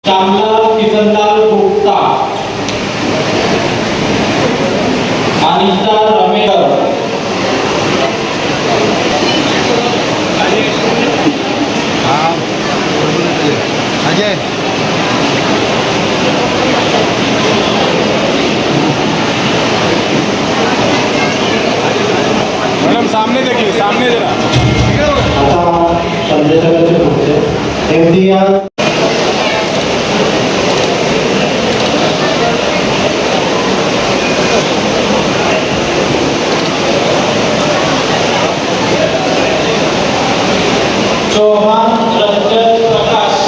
Shyamlal Kisanlal Gupta, Anita Ramesh, Ajay madam सामने देखिए, सामने जरा। संदेशाचे पुढचे एमडीआर चौहान रंजन प्रकाश,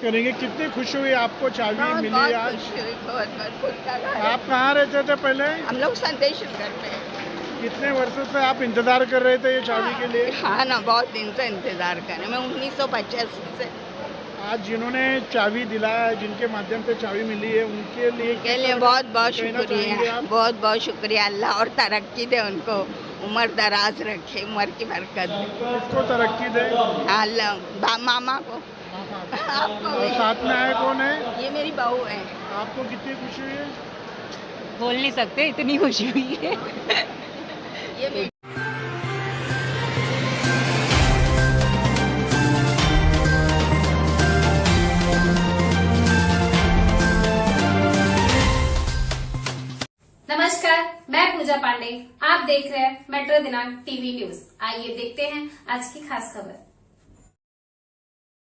करेंगे। कितनी खुशी हुई आपको चाबी बहुत मिली बहुत आज? खुशी हुई, बहुत खुश लगा। आप कहाँ रहते थे पहले? हम लोग संदेश नगर में। कितने वर्षों से आप इंतजार कर रहे थे ये चाबी के लिए? हाँ ना, बहुत दिन से इंतजार कर रहे हैं। मैं 1985 से आज जिन्होंने चाबी दिलाया है, जिनके माध्यम से चाबी मिली है, उनके लिए के लिए बहुत बहुत कहना चाहेंगे शुक्रिया, आप? बहुत बहुत शुक्रिया। अल्लाह और तरक्की दे उनको, उम्र दराज रखे, उम्र की बरकत दे। किसको तरक्की दे? अल्लाह मामा को, आपको और भी। साथ में आए कौन है? ये मेरी बहू है। आपको कितनी खुशी हुई है? बोल नहीं सकते, इतनी खुशी हुई है। ये मेरी नमस्कार, मैं पूजा पांडे। आप देख रहे हैं मेट्रो दिनांक टीवी न्यूज। आइए देखते हैं आज की खास खबर।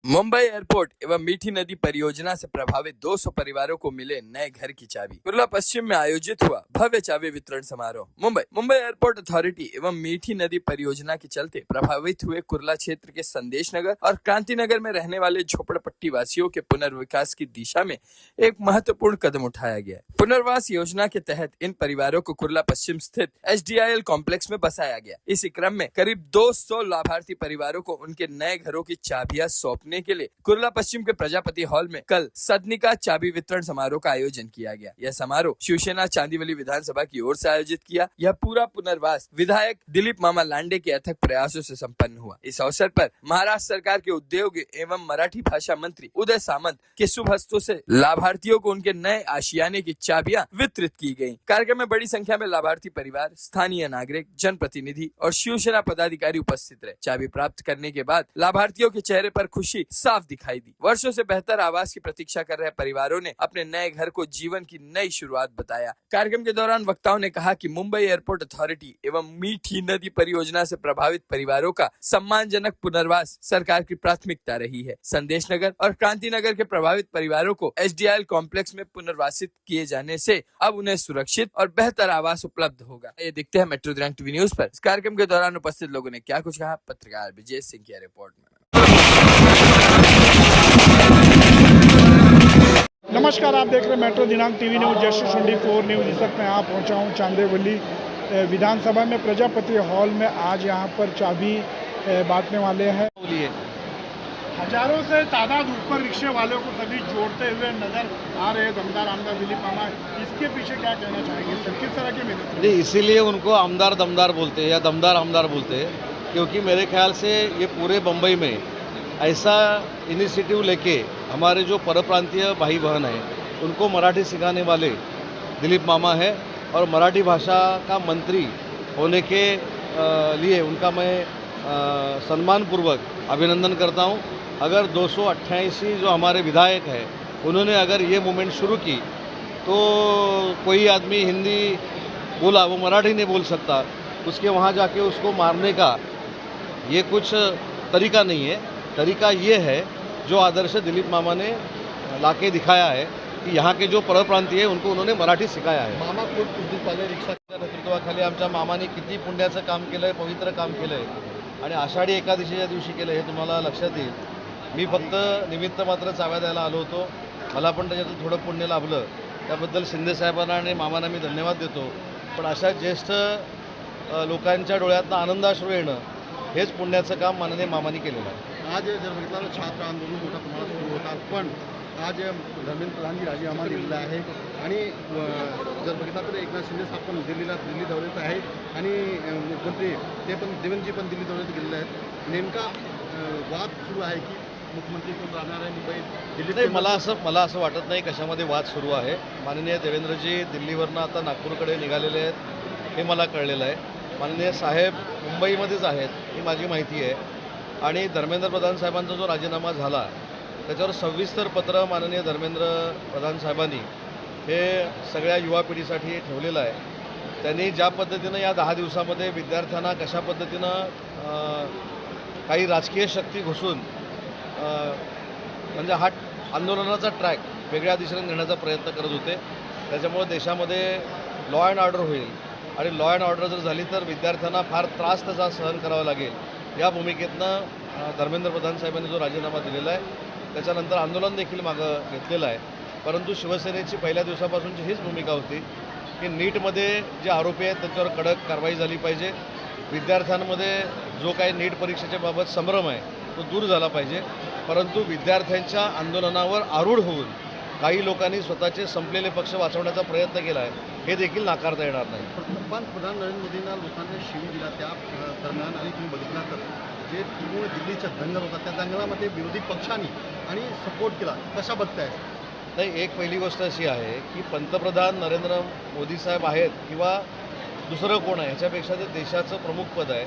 मुंबई एयरपोर्ट एवं मीठी नदी परियोजना से प्रभावित 200 परिवारों को मिले नए घर की चाबी। कुर्ला पश्चिम में आयोजित हुआ भव्य चाबी वितरण समारोह। मुंबई एयरपोर्ट अथॉरिटी एवं मीठी नदी परियोजना के चलते प्रभावित हुए कुर्ला क्षेत्र के संदेश नगर और क्रांति नगर में रहने वाले झोपड़पट्टी वासियों के पुनर्विकास की दिशा में एक महत्वपूर्ण कदम उठाया गया। पुनर्वास योजना के तहत इन परिवारों को कुर्ला पश्चिम स्थित HDIL कॉम्प्लेक्स में बसाया गया। इसी क्रम में करीब 200 लाभार्थी परिवारों को उनके नए घरों की चाबियां सौंपने के लिए कुर्ला पश्चिम के प्रजापति हॉल में कल सदनिका चाबी वितरण समारोह का आयोजन किया गया। यह समारोह शिवसेना चांदीवली विधानसभा की ओर से आयोजित किया। यह पूरा पुनर्वास विधायक दिलीप मामा लांडे के अथक प्रयासों से संपन्न हुआ। इस अवसर पर महाराष्ट्र सरकार के उद्योग एवं मराठी भाषा मंत्री उदय सामंत के शुभ हस्तों से लाभार्थियों को उनके नए आशियाने की चाबियां वितरित की गयी। कार्यक्रम में बड़ी संख्या में लाभार्थी परिवार, स्थानीय नागरिक, जनप्रतिनिधि और शिवसेना पदाधिकारी उपस्थित रहे। चाबी प्राप्त करने के बाद लाभार्थियों के चेहरे पर खुशी साफ दिखाई दी। वर्षों से बेहतर आवास की प्रतीक्षा कर रहे परिवारों ने अपने नए घर को जीवन की नई शुरुआत बताया। कार्यक्रम के दौरान वक्ताओं ने कहा कि मुंबई एयरपोर्ट अथॉरिटी एवं मीठी नदी परियोजना से प्रभावित परिवारों का सम्मानजनक पुनर्वास सरकार की प्राथमिकता रही है। संदेश नगर और क्रांति नगर के प्रभावित परिवारों को HDIL कॉम्प्लेक्स में पुनर्वासित किए जाने से अब उन्हें सुरक्षित और बेहतर आवास उपलब्ध होगा। ये देखते हैं मेट्रो दिनांक टीवी न्यूज पर इस कार्यक्रम के दौरान उपस्थित लोगों ने क्या कुछ कहा। पत्रकार विजय सिंह की रिपोर्ट में। नमस्कार, आप देख रहे हैं मेट्रो दिनांक टीवी न्यूज जस्टिस 24 न्यूज। इस वक्त मैं यहाँ पहुँचा हूँ चांदेवली विधानसभा में प्रजापति हॉल में। आज यहाँ पर चाबी बांटने वाले हैं। हजारों से तादाद ऊपर रिक्शे वालों को सभी जोड़ते हुए नजर आ रहे दमदार आमदार दिलीप मामा। इसके पीछे क्या कहना चाहेंगे सर? किस तरह की मेहनत? जी, इसीलिए उनको आमदार दमदार बोलते हैं या दमदार आमदार बोलते हैं, क्योंकि मेरे ख्याल से ये पूरे बम्बई में ऐसा इनिशिएटिव लेके हमारे जो परप्रांतीय भाई बहन हैं उनको मराठी सिखाने वाले दिलीप मामा है। और मराठी भाषा का मंत्री होने के लिए उनका मैं सम्मानपूर्वक अभिनंदन करता हूं। अगर 288 जो हमारे विधायक हैं उन्होंने अगर ये मूवमेंट शुरू की तो कोई आदमी हिंदी बोला वो मराठी नहीं बोल सकता, उसके वहाँ जाके उसको मारने का ये कुछ तरीका नहीं है। तरीका ये है जो आदर्श दिलीप मामा ने लाके दिखाया है की यहाँ के जो परप्रांतीय आहे उनको उन्होंने मराठी सिखाया है। मामा खुद कुछ दिन पहिले रिक्षाच्या नेतृत्वाखाली आमच्या मामाने किती पुण्याचं काम केलं आहे, पवित्र काम केलं आहे आणि आषाढी एकादशीच्या दिवशी केलं हे तुम्हाला लक्षात येईल। मी फक्त निमित्त मात्र चाव्या द्यायला आलो होतो, मला पण त्याच्यातून थोडं पुण्य लाभलं, त्याबद्दल शिंदे साहेबांना आणि मामांना मी धन्यवाद देतो। पण अशा ज्येष्ठ लोकांच्या डोळ्यातनं आनंदाश्रू येणं हेच पुण्याचं काम माननीय मामांनी केलेलं आहे। आज जर बघितलं छात्र आंदोलन मोठा तुम्हाला सुरू होता, पण आज धर्मेंद्र प्रधानजी राजीनामा दिलेला आहे आणि जर बघितला तर एकनाथ शिंदे साहेब पण दिल्ली दौऱ्यात आहेत आणि मुख्यमंत्री ते पण देवेंद्रजी पण दिल्ली दौऱ्यात गेलेले आहेत. नेमका वाद सुरू आहे की मुख्यमंत्री कोण राहणार आहे मुंबईत दिल्लीत? नाही, मला असं वाटत नाही कशामध्ये वाद सुरू आहे. माननीय देवेंद्रजी दिल्लीवरनं आता नागपूरकडे निघालेले आहेत हे मला कळलेलं आहे. माननीय साहेब मुंबईमध्येच आहेत ही माझी माहिती आहे. आणि धर्मेंद्र प्रधान साहेबांचा जो राजीनामा झाला त्याच्यावर सविस्तर पत्र माननीय धर्मेंद्र प्रधान साहेबांनी हे सगळ्या युवा पिढीसाठी ठेवलेलं आहे. त्यांनी ज्या पद्धतीनं या 10 दिवसामध्ये विद्यार्थ्यांना कशा पद्धतीनं काही राजकीय शक्ती घुसून म्हणजे हा आंदोलनाचा ट्रॅक वेगळ्या दिशेने नेण्याचा प्रयत्न करत होते, त्याच्यामुळे देशामध्ये लॉ अँड ऑर्डर होईल आणि लॉ अँड ऑर्डर जर झाली तर विद्यार्थ्यांना फार त्रास त्याचा सहन करावा लागेल या भूमिकेतनं धर्मेंद्र प्रधान साहेबांनी जो राजीनामा दिलेला आहे त्याच्यानंतर आंदोलन देखील मागं घेतलेलं आहे. परंतु शिवसेनेची पहिल्या दिवसापासूनची हीच भूमिका होती की नीटमध्ये जे आरोपी आहेत त्यांच्यावर कडक कारवाई झाली पाहिजे. विद्यार्थ्यांमध्ये जो काही नीट परीक्षेच्या बाबत संभ्रम आहे तो दूर झाला पाहिजे. परंतु विद्यार्थ्यांच्या आंदोलनावर आरूढ होऊन काही लोकांनी स्वतःचे संपलेले पक्ष वाचवण्याचा प्रयत्न केला आहे हे देखील नाकारता येणार नाही. पंतप्रधान नरेंद्र मोदींना लोकांनी शिवी दिला त्या दरम्यान आणि तुम्ही बघितला तर जे पूर्ण दिल्लीचा दंगल होता त्या दंगलामध्ये विरोधी पक्षांनी आणि सपोर्ट केला, कशा बघताय? नाही, एक पहिली गोष्ट अशी आहे की पंतप्रधान नरेंद्र मोदी साहेब आहेत किंवा दुसरं कोण आहे ह्याच्यापेक्षा ते देशाचं प्रमुख पद आहे,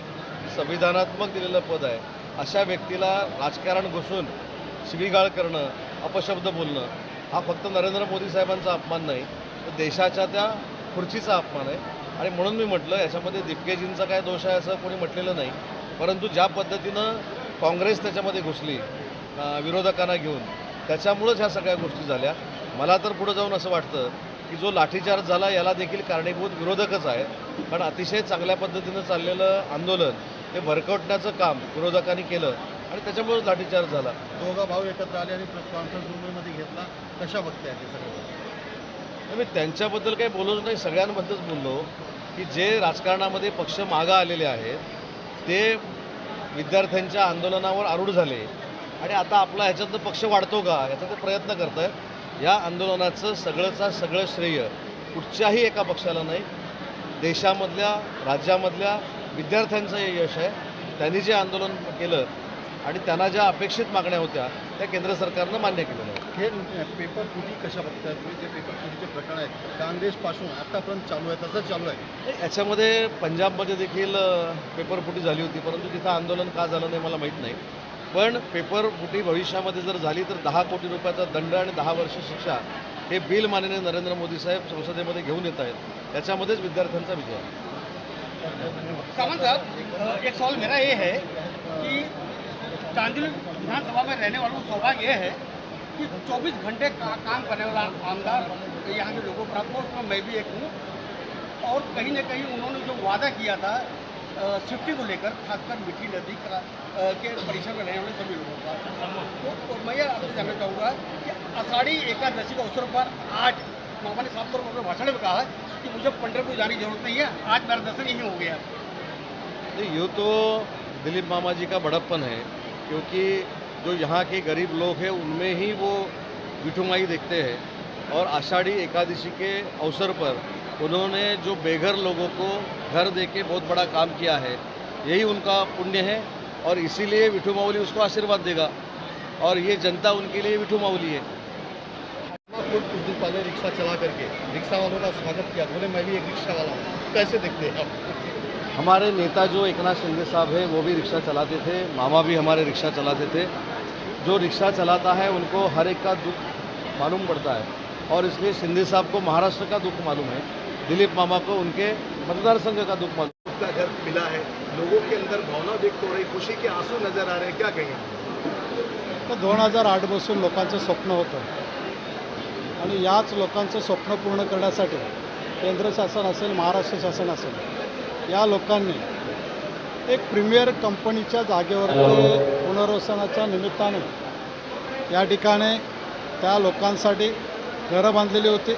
संविधानात्मक दिलेलं पद आहे. अशा व्यक्तीला राजकारण घुसून शिवीगाळ करणं, अपशब्द बोलणं हा फक्त नरेंद्र मोदी साहेबांचा अपमान नाही तर देशाच्या त्या खुर्चीचा अपमान आहे. आणि म्हणून मी म्हटलं याच्यामध्ये दिपकेजींचा काय दोष आहे असं कोणी म्हटलेलं नाही. परंतु ज्या पद्धतीनं काँग्रेस त्याच्यामध्ये घुसली विरोधकांना घेऊन त्याच्यामुळंच ह्या सगळ्या गोष्टी झाल्या. मला तर पुढं जाऊन असं वाटतं की जो लाठीचार्ज झाला याला देखील कारणीभूत विरोधकच आहेत. कारण अतिशय चांगल्या पद्धतीनं चाललेलं आंदोलन हे भरकटण्याचं काम विरोधकांनी केलं आणि त्याच्यामुळेच लाठीचार्ज झाला. दोघा भाऊ एकत्र आले आणि प्रेस कॉन्फरन्स मुंबईमध्ये घेतला, कशा बघताय ते सगळं? मी त्यांच्याबद्दल काही बोललोच नाही, सगळ्यांबद्दलच बोललो की जे राजकारणामध्ये पक्ष मागं आलेले आहेत ते विद्यार्थ्यांच्या आंदोलनावर आरूढ झाले आणि आता आपला ह्याच्यातनं पक्ष वाढतो का याचा ते प्रयत्न करत आहेत. या आंदोलनाचं सगळं श्रेय कुठच्याही एका पक्षाला नाही, देशामधल्या राज्यामधल्या विद्यार्थ्यांचं हे यश आहे. त्यांनी जे आंदोलन केलं आणि त्यांना ज्या अपेक्षित मागण्या होत्या त्या केंद्र सरकारनं मान्य केलेल्या आहेत. हे पेपर फुटी कशा बघताय तुम्ही? जे पेपर फुटीचे प्रकरण आहेत काँग्रेसपासून आतापर्यंत चालू आहे तसंच चालू आहे. याच्यामध्ये पंजाबमध्ये देखील पेपरफुटी झाली होती, परंतु तिथं आंदोलन का झालं नाही मला माहीत नाही. पण पेपरफुटी भविष्यामध्ये जर झाली तर 10 कोटी रुपयाचा दंड आणि 10 वर्ष शिक्षा हे बिल माननीय नरेंद्र मोदी साहेब संसदेमध्ये घेऊन येत आहेत. त्याच्यामध्येच विद्यार्थ्यांचा विजय आहे. सामंत साहब, एक सवाल मेरा ये है कि चांदील विधानसभा में रहने वालों को सौभाग्य ये है कि 24 घंटे काम करने वाला आमदार यहाँ के लोगों को प्राप्त हो, उसमें मैं भी एक हूँ. और कहीं न कहीं उन्होंने जो वादा किया था सेफ्टी को लेकर, खासकर मीठी नदी के परिसर में रहने वाले सभी लोगों का, तो मैं ये आपसे जानना चाहूँगा कि आषाढ़ी एकादशी के अवसर पर आज मामा ने साफ तौर पर अपने भाषण में कहा कि मुझे पंढरपुर जाने की जरूरत नहीं है, आज मेरा दर्शन यहीं हो गया. ये तो दिलीप मामा जी का बड़प्पन है, क्योंकि जो यहाँ के गरीब लोग हैं उनमें ही वो विठुमाई देखते हैं. और आषाढ़ी एकादशी के अवसर पर उन्होंने जो बेघर लोगों को घर देके बहुत बड़ा काम किया है, यही उनका पुण्य है और इसीलिए विठू माऊली उसको आशीर्वाद देगा और ये जनता उनके लिए विठू माऊली है. खुद कुछ दिन पहले रिक्शा चला करके रिक्शा वालों का स्वागत किया, बोले मैं भी एक रिक्शा वाला हूँ, कैसे देखते हैं आप? हमारे नेता जो एकनाथ शिंदे साहब है वो भी रिक्शा चलाते थे, मामा भी हमारे रिक्शा चलाते थे. जो रिक्शा चलाता है उनको हर एक का दुख मालूम पड़ता है और इसलिए शिंदे साहब को महाराष्ट्र का दुख मालूम है, दिलीप मामा को उनके मतदार संघ का दुख मालूम है. उसका घर मिला है, लोगों के अंदर भावना व्यक्त हो रही, खुशी के आंसू नजर आ रहे हैं, क्या कहेंगे? तर 2008 पासून लोकांचं स्वप्न होतं आणि याच लोकांचं स्वप्न पूर्ण करण्यासाठी केंद्र शासन असेल, महाराष्ट्र शासन असेल, या लोकांनी एक प्रीमियर कंपनीच्या जागेवरती पुनर्वसनाच्या निमित्ताने या ठिकाणी त्या लोकांसाठी घरं बांधलेली होती,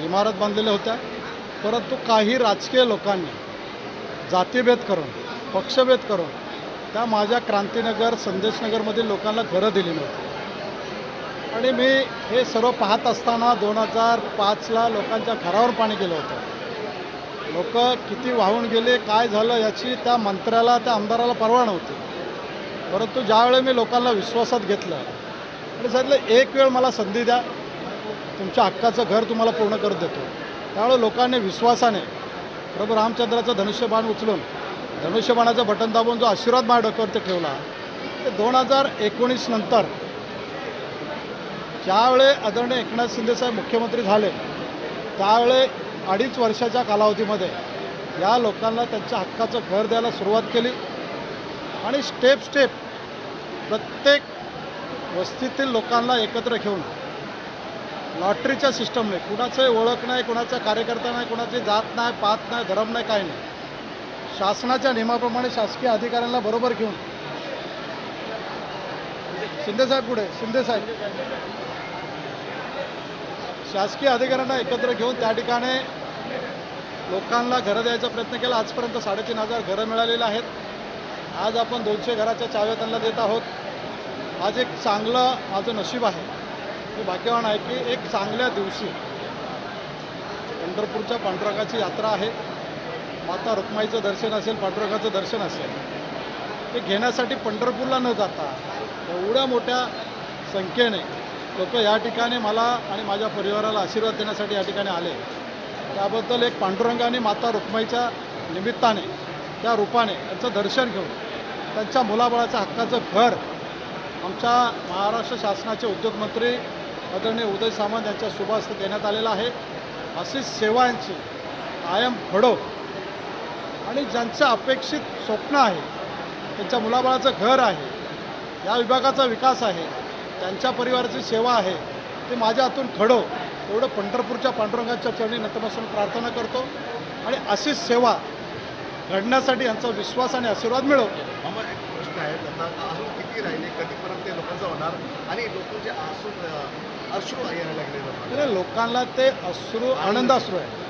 इमारत बांधलेल्या होत्या. परंतु काही राजकीय लोकांनी जातीभेद करून, पक्षभेद करून त्या माझ्या क्रांतीनगर, संदेशनगरमधील लोकांना घरं दिली नव्हती. आणि मी हे सर्व पाहत असताना 2005ला लोकांच्या घरावर पाणी गेलं होतं. लोक किती वाहून गेले, काय झालं याची त्या मंत्र्याला, त्या आमदाराला पर्वा नव्हती. परंतु ज्यावेळी मी लोकांना विश्वासात घेतलं आणि सांगितलं एक वेळ मला संधी द्या, तुमच्या हक्काचं घर तुम्हाला पूर्ण करून देतो, त्यावेळी लोकांनी विश्वासाने प्रभू रामचंद्राचं धनुष्यबाण उचलून धनुष्यबाणाचं बटन दाबून जो आशीर्वाद माझ्या डोक्यावरती ठेवला, ते 2019 नंतर ज्यावेळे आदरणीय एकनाथ शिंदेसाहेब मुख्यमंत्री झाले त्यावेळे 2.5 वर्षाच्या कालावधीमध्ये या लोकांना त्यांच्या हक्काचं घर द्यायला सुरुवात केली आणि स्टेप प्रत्येक वस्तीतील लोकांना एकत्र घेऊन लॉटरीच्या सिस्टमने, कुणाचं ओळख नाही, कुणाचा कार्यकर्ता नाही, कुणाची जात नाही, पात नाही, धर्म नाही, काही नाही, शासनाच्या नियमाप्रमाणे शासकीय अधिकाऱ्यांना बरोबर घेऊन शिंदेसाहेब शासकीय अधिकाऱ्यांना एकत्र घेऊन त्या ठिकाणी लोकांना घरं द्यायचा प्रयत्न केला. आजपर्यंत 3,500 घरं मिळालेली आहेत. आज आपण 200 घराच्या चाव्या त्यांना देत आहोत. आज एक चांगलं माझं नशीब आहे, मी भाग्यवान आहे की एक चांगल्या दिवशी पंढरपूरच्या पांडुरंगाची यात्रा आहे. माता रुक्माईचं दर्शन असेल, पांडुरंगाचं दर्शन असेल, ते घेण्यासाठी पंढरपूरला न जाता एवढ्या मोठ्या संख्येने लोक या ठिकाणी मला आणि माझ्या परिवाराला आशीर्वाद देण्यासाठी या ठिकाणी आले. त्याबद्दल एक पांडुरंग आणि माता रुक्माईच्या निमित्ताने, त्या रूपाने त्यांचं दर्शन घेऊन त्यांच्या मुलाबाळाचं हक्काचं घर आमच्या महाराष्ट्र शासनाचे उद्योगमंत्री आदरणीय उदय सामंत यांच्या शुभ हस्ते देण्यात आलेला आहे. अशी सेवा यांची कायम घडो आणि ज्यांचं अपेक्षित स्वप्न आहे, त्यांच्या मुलाबाळाचं घर आहे, या विभागाचा विकास आहे, त्यांच्या परिवाराची सेवा आहे, ते माझ्या हातून घडो एवढं पंढरपूरच्या पांडुरंगाच्या चरणी नतमस्तक प्रार्थना करतो आणि अशीच सेवा घडण्यासाठी यांचा विश्वास आणि आशीर्वाद मिळवतो. मामा, एक प्रश्न आहे, आता अजून किती राहिले, कधीपर्यंत ते लोकांचं होणार आणि लोकांचे अश्रू यायला लागले? लोकांना ते आनंदाश्रू आहे.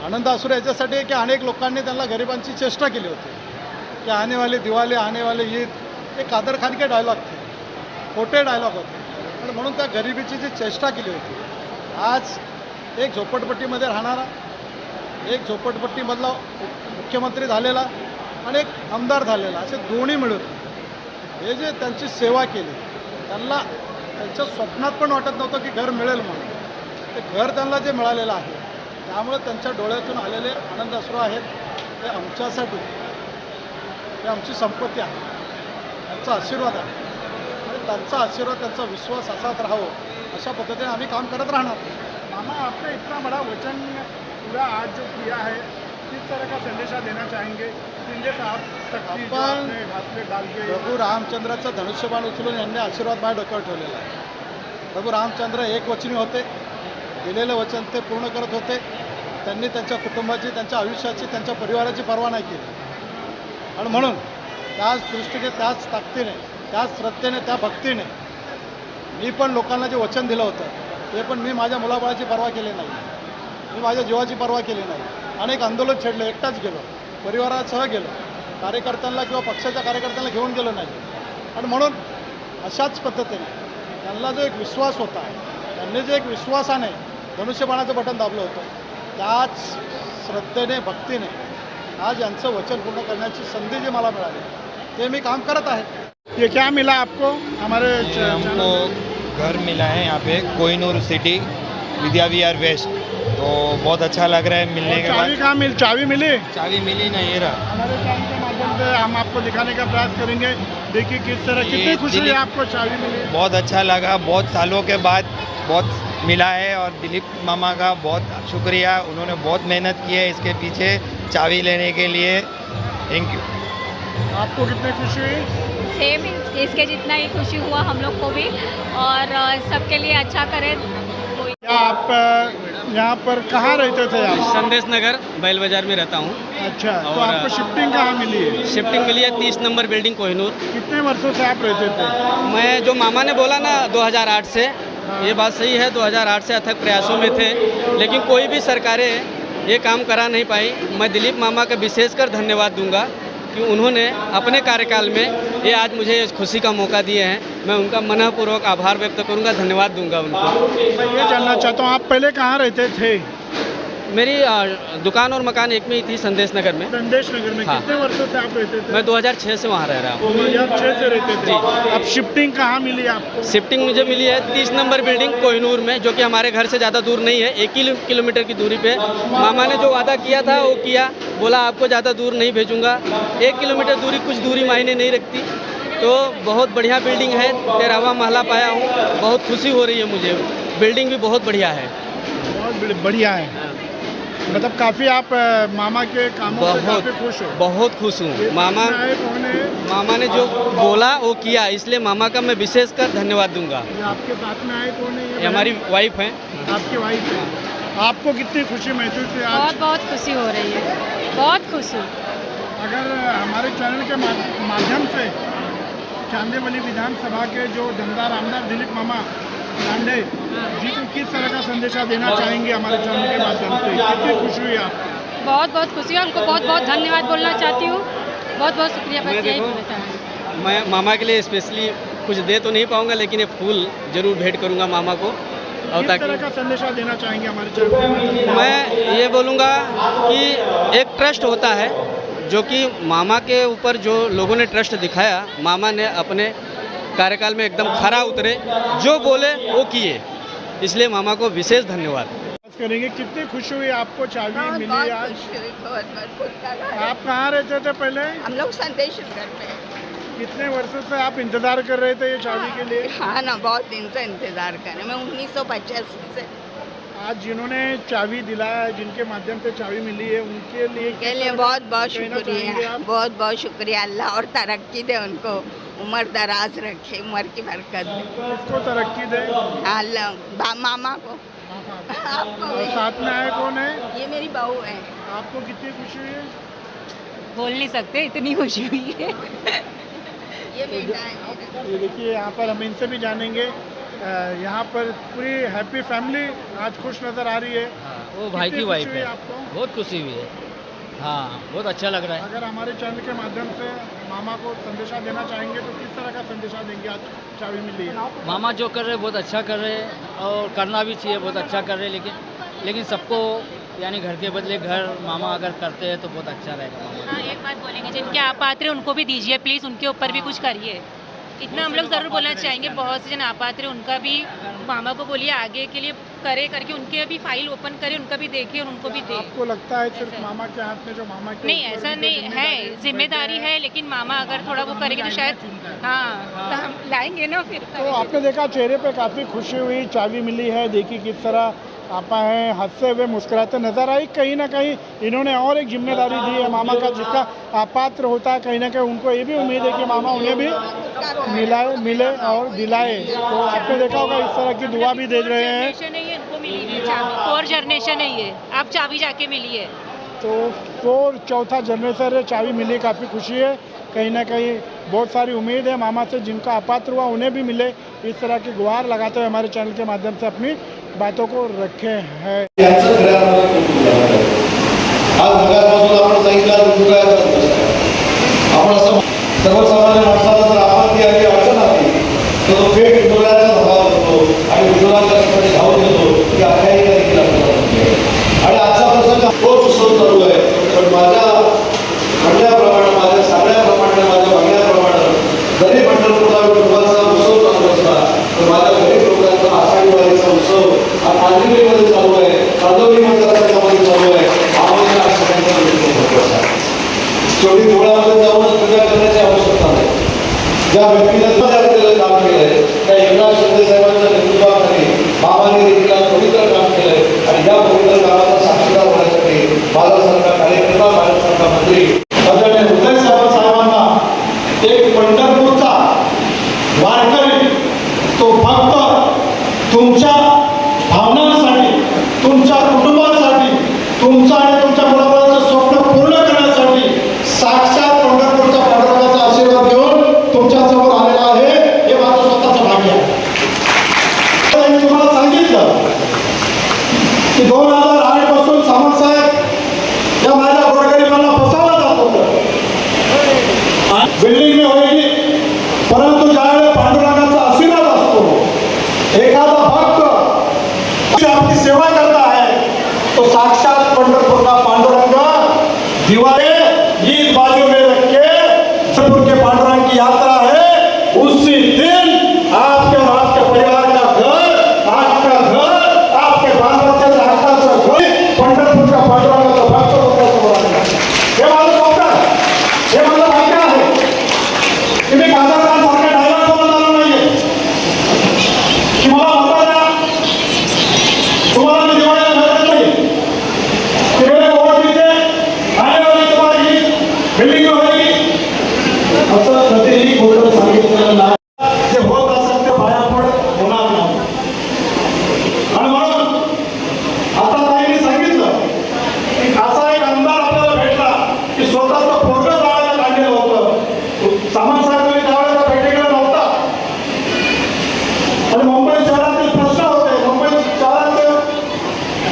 आनंदाश्रू याच्यासाठी की अनेक लोकांनी त्यांना गरिबांची चेष्टा केली होती की आने वाले दिवाळी, आने वाले ईद, हे कादर खान के डायलॉग थे, खोटे डायलॉग होते. आणि म्हणून त्या गरिबीची जी चेष्टा केली होती, आज एक झोपडपट्टीमध्ये राहणारा, एक झोपडपट्टीमधला मुख्यमंत्री झालेला आणि एक आमदार झालेला, असे दोन्ही मिळून हे जे त्यांची सेवा केली, त्यांना त्यांच्या स्वप्नात पण वाटत नव्हतं की घर मिळेल म्हणून. ते घर त्यांना जे मिळालेलं आहे, त्यामुळे त्यांच्या डोळ्यातून आलेले आनंद अश्रू आहेत. ते आमच्यासाठी, ते आमची संपत्ती आहे, त्यांचा आशीर्वाद आहे आणि त्यांचा आशीर्वाद, त्यांचा विश्वास असाच राहावं, अशा पद्धतीने आम्ही काम करत राहणार. मामा, आपने इतना बड़ा वचन पूरा आज जो किया है, किस तरह का संदेशा देना चाहेंगे शिंदे साहब तक की जो आपने हाथ में डाल के? प्रभू रामचंद्राचं धनुष्यबाण उचलून यांनी आशीर्वाद माझ्या डोक्यावर ठेवलेला आहे. प्रभू रामचंद्र एकवचनी होते, दिलेलं वचन ते पूर्ण करत होते. त्यांनी त्यांच्या कुटुंबाची, त्यांच्या आयुष्याची, त्यांच्या परिवाराची पर्वा नाही केली आणि म्हणून त्याच दृष्टीने, त्याच ताकदीने, त्याच श्रद्धेने, त्या भक्तीने मी पण लोकांना जे वचन दिलं होतं ते पण मी माझ्या मुलाबाळाची पर्वा केली नाही, मी माझ्या जीवाची पर्वा केली नाही. अनेक आंदोलन छेडले, एकटाच गेलो, परिवारासह गेलो, कार्यकर्त्यांना किंवा पक्षाच्या कार्यकर्त्यांना घेऊन गेलो नाही. आणि म्हणून अशाच पद्धतीने त्यांना जो एक विश्वास होता, त्यांनी जे एक विश्वासाने धनुष्यबाणाचं बटन दाबलं होतं, त्याच श्रद्धेने, भक्तीने आज यांचं वचन पूर्ण करण्याची संधी जी मला मिळाली, ते मी काम करत आहे. ये क्या मिला आपको? हमारे हमको घर मिला है यहाँ पे कोहिनूर सिटी विद्या विहार वेस्ट, तो बहुत अच्छा लग रहा है मिलने के बाद. चाबी मिली? चाबी मिली ना, ये रहा. हमारे चैनल के माध्यम से हम आपको दिखाने का प्रयास करेंगे. देखिए किस तरह, कितनी खुशी है आपको चाबी मिली. बहुत अच्छा लगा, बहुत सालों के बाद बहुत मिला है और दिलीप मामा का बहुत शुक्रिया, उन्होंने बहुत मेहनत की है इसके पीछे चाबी लेने के लिए. Thank you. आपको कितनी खुशी हुई? सेम इसके जितना ही खुशी हुआ हम लोग को भी, और सबके लिए अच्छा करें. क्या आप यहाँ पर कहाँ रहते थे आप? संदेश नगर बैल बाजार में रहता हूँ. अच्छा, तो आपको शिफ्टिंग कहाँ मिली है? शिफ्टिंग मिली है 30 नंबर बिल्डिंग कोहिनूर. कितने वर्षों से आप रहते थे? मैं, जो मामा ने बोला ना 2008 से, ये बात सही है, 2008 से अथक प्रयासों में थे, लेकिन कोई भी सरकारें ये काम करा नहीं पाई. मैं दिलीप मामा का विशेषकर धन्यवाद दूंगा कि उन्होंने अपने कार्यकाल में ये आज मुझे इस खुशी का मौका दिए हैं। मैं उनका मनःपूर्वक आभार व्यक्त करूंगा, धन्यवाद दूंगा उनको। मैं ये जानना चाहता हूँ, आप पहले कहाँ रहते थे? मेरी दुकान और मकान एक में ही थी, संदेश नगर में। संदेश नगर में। हाँ। कितने वर्षों से आप रहते थे? मैं 2006 से वहाँ रह रहा हूँ। 2006 से रहते थे। अब शिफ्टिंग कहाँ मिली आपको? शिफ्टिंग मुझे मिली है 30 नंबर बिल्डिंग कोहिनूर में, जो कि हमारे घर से ज़्यादा दूर नहीं है, 1 किलोमीटर की दूरी पे। मामा ने जो वादा किया था वो किया, बोला आपको ज़्यादा दूर नहीं भेजूंगा। 1 किलोमीटर दूरी कुछ दूरी मायने नहीं रखती। तो बहुत बढ़िया बिल्डिंग है, 13वां महला पाया हूँ, बहुत खुशी हो रही है मुझे। बिल्डिंग भी बहुत बढ़िया है। बहुत बढ़िया है। मतलब काफ़ी आप मामा के कामों से काफ़ी खुश हो? बहुत खुश हूँ। मामा ने जो बोला वो किया, इसलिए मामा का मैं विशेषकर धन्यवाद दूंगा। ये आपके साथ में आए कौन है? ये हमारी वाइफ है। आपकी वाइफ है। आपको कितनी खुशी महसूस हुई आज? बहुत बहुत खुशी हो रही है, बहुत खुश हूँ। अगर हमारे चैनल के माध्यम से चांदेवली विधानसभा के जो दमदार आमदार दिलीप मामा लांडे जी को किस तरह का संदेशा देना चाहेंगे हमारे चैनल के माध्यम से? कितनी खुशी हुई आप? बहुत बहुत खुशी है, उनको बहुत बहुत धन्यवाद बोलना चाहती हूँ। बहुत बहुत शुक्रिया, बस यही बोलना चाहूँगी। मैं मामा के लिए स्पेशली कुछ दे तो नहीं पाऊंगा, लेकिन ये फूल जरूर भेंट करूंगा मामा को। और किस तरह का संदेशा देना चाहेंगे हमारे चैनल के माध्यम से? मैं ये बोलूँगा कि एक ट्रस्ट होता है, जो कि मामा के ऊपर जो लोगों ने ट्रस्ट दिखाया, मामा ने अपने कार्यकाल में एकदम खरा उतरे, जो बोले वो किए, इसलिए मामा को विशेष धन्यवाद करेंगे। कितनी खुशी हुई आपको चाबी मिली बहुत आज? खुशी हुई, बहुत। आप कहाँ रहते थे पहले? हम लोग संदेश नगर में। कितने वर्षों से आप इंतजार कर रहे थे ये चाबी के लिए? हाँ ना, बहुत दिन से इंतजार कर रहे। मैं 1985 से। आज जिन्होंने चाबी दिलाया है, जिनके माध्यम से चाबी मिली है, उनके लिए बहुत बहुत शुक्रिया, बहुत बहुत शुक्रिया। अल्लाह और तरक्की दे उनको, उम्र दराज रखे, उम्र की बरकत दे। किसको तरक्की दे? अल्लाह मामा को। आपको और साथ में आए कौन है? ये मेरी बहू है। आपको कितनी खुशी हुई है? बोल नहीं सकते, इतनी खुशी हुई है। ये बेटा है। ये देखिए, यहाँ पर हम इनसे भी जानेंगे। यहाँ पर पूरी हैप्पी फैमिली आज खुश नज़र आ रही है। वो भाई की वाइफ है। आपको बहुत खुशी हुई है। हाँ, बहुत अच्छा लग रहा है। अगर हमारे चैनल के माध्यम से मामा को संदेशा देना चाहेंगे तो किस तरह का संदेशा देंगे? आज चाबी मिली है। मामा जो कर रहे हैं बहुत अच्छा कर रहे हैं, और करना भी चाहिए, बहुत अच्छा कर रहे हैं। लेकिन सबको यानी घर के बदले घर मामा अगर करते हैं तो बहुत अच्छा रहेगा। मामा हाँ, एक बात बोलेंगे, जिनके आपात्र हैं उनको भी दीजिए प्लीज़, उनके ऊपर भी कुछ करिए। इतना हम लोग ज़रूर बोलना चाहेंगे। बहुत से जन आपात्र हैं, उनका भी मामा को बोलिए आगे के लिए करे करके, उनके भी फाइल ओपन करे, उनका भी देखे और उनको भी दे। आपको लगता है सिर्फ मामा के हाथ में जो मामा के नहीं, ऐसा नहीं है, जिम्मेदारी है, लेकिन मामा अगर थोड़ा वो करेंगे तो शायद हाँ, तो हम लाएंगे ना फिर। तो आपने देखा चेहरे पे काफ़ी खुशी हुई, चाबी मिली है। देखिए किस तरह आपा हैं, हंसते हुए मुस्कुराते नजर आई। कहीं ना कहीं इन्होंने और एक जिम्मेदारी दी है मामा का, जिसका अपात्र होता है। कहीं ना कहीं उनको ये भी उम्मीद है कि मामा उन्हें भी मिले और दिलाए। तो आपने देखा होगा इस तरह की दुआ भी दे रहे हैं। इनको मिली है चाबी, 4 जनरेशन है ये, आप चाबी जाके मिली है। तो 4 चौथा जनरेशन है, चाबी मिली, काफ़ी खुशी है। कहीं ना कहीं बहुत सारी उम्मीद है मामा से, जिनका अपात्र हुआ उन्हें भी मिले। इस तरह की गुहार लगाते हुए हमारे चैनल के माध्यम से अपनी बातों को रखे हैं। आज नगरपासून आपण सांगितलं आपण असं सर्वसामान्य माणसाला जर आपत्ती आली, अडचण आली तर तो थेट विठुरायाचा धावा करतो आणि विठुरायाच्या समोर धावून येतो की आख्यायिका देखील आपल्याला म्हणते. आणि आजचा प्रसंग तोच उत्सव चालू आहे. पण माझ्या म्हणण्याप्रमाणे, माझ्या सांगण्याप्रमाणे, माझ्या बघण्याप्रमाणे जरी पंढरपूरला विठुरायाचा उत्सव चालू असला तर माझ्या गरीब लोकांचा आषाढी वारीचा उत्सव हा कांदिवलीमध्ये चालू आहे, कांदिवली मतदारसंघामध्ये चालू आहे. आम्हाला सगळ्यांचा महत्त्वाचा आहे. शेवटी देवळामध्ये जाऊनच पूजा करण्याची आवश्यकता नाही. ज्या व्यक्तीने काम केलंय त्या एकनाथ शिंदे साहेबांच्या नेतृत्वाखाली मामाने देखील पवित्र काम केलंय. आणि या पवित्र कामाचा साक्षीदार होण्यासाठी माझ्यासारखा कार्यकर्ता, माझ्यासारखा मंत्री आदरणीय उदय साहेबांना एक पंढरपूरचा वारकरी, तो फक्त तुमच्या भावनांसाठी, तुमच्या कुटुंबासाठी, तुमचा आणि तुमच्या मुलाबाळांचं स्वप्न पूर्ण करण्यासाठी साक्षात पंढरपूरच्या पांडुरंगाचा आशीर्वाद घेऊन तुमच्यासमोर आलेला आहे. हे माझं स्वतःचं भाग्य आहे. मी तुम्हाला सांगितलं की 2008 पासून सामंत साहेब या माझ्या गोरगरिबांना फसवलं जात होतं. तो साक्षात पंढरपुर का पांडुरंग दिवाली ईद बाजू में रख के पंढरपुर के पांडुरंग की यात्रा है। उसी दिन आपके और आपके परिवार का घर, आपका घर, आपके बाल बच्चे का घर पंढरपुर का पांडुरंग का भक्त हे माझं स्वप्न, हे माझं भाग्य आहे की मी खासदारांसारखे डायलॉग बोलून आलो नाहीये की मला मत द्या, तुम्हाला मी दिवाळीला भेटत नाही की मेरे को वोट दीजिए, आने वाली तुम्हारी बिल्डिंग होगी, असं कधीही कोर्टात सांगितलेलं नाही। जे होत असेल ते पायापड होणार नाही आणि म्हणून आता ताईंनी सांगितलं की असा एक आमदार आपल्याला भेटला की स्वतःचं पोरगं जाळायला काढलेलं होतं। सामान साहेब तुम्ही त्यावेळेला भेटीकडे नव्हता आणि मुंबई शहरातील प्रश्न होते, मुंबई शहराचे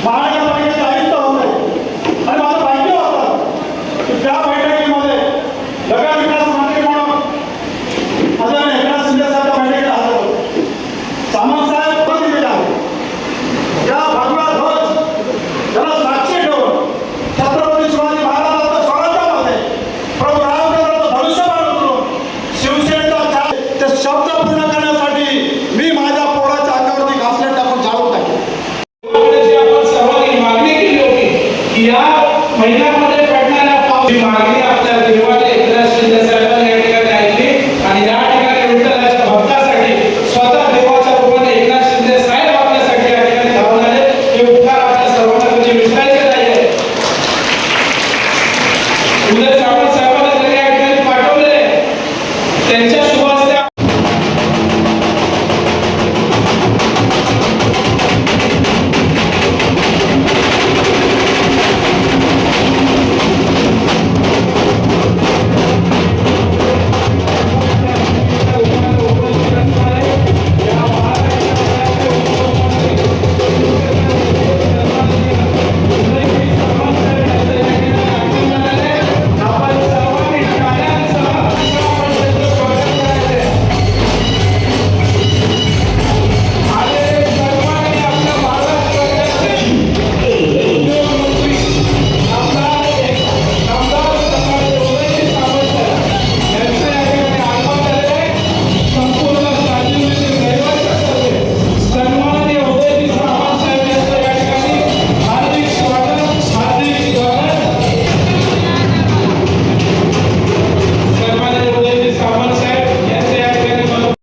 महानगरपालिकेचे आयुक्त होते आणि माझं भाग्य होतं की त्या बैठकीमध्ये नगर विकास मंत्री म्हणून आदरणीय एकनाथ शिंदे साहेब बैठकीला हजर होते। सामंत साहेब पण दिलेले आहे या भगवा ध्वज त्याला साक्षी ठेवून छत्रपती शिवाजी महाराजांच्या स्वराज्यामध्ये प्रभू रामचंद्राचं धनुष्यबाण उचलून शिवसेनेचा ते शब्द पूर्ण करण्यासाठी मी माझ्या पोराच्या अंगावरती घासलेट टाकून जाळून टाकेन। जी आपण सर्वांनी मागणी केली होती की या महिन्यामध्ये पडणाऱ्या पावसाची मागणी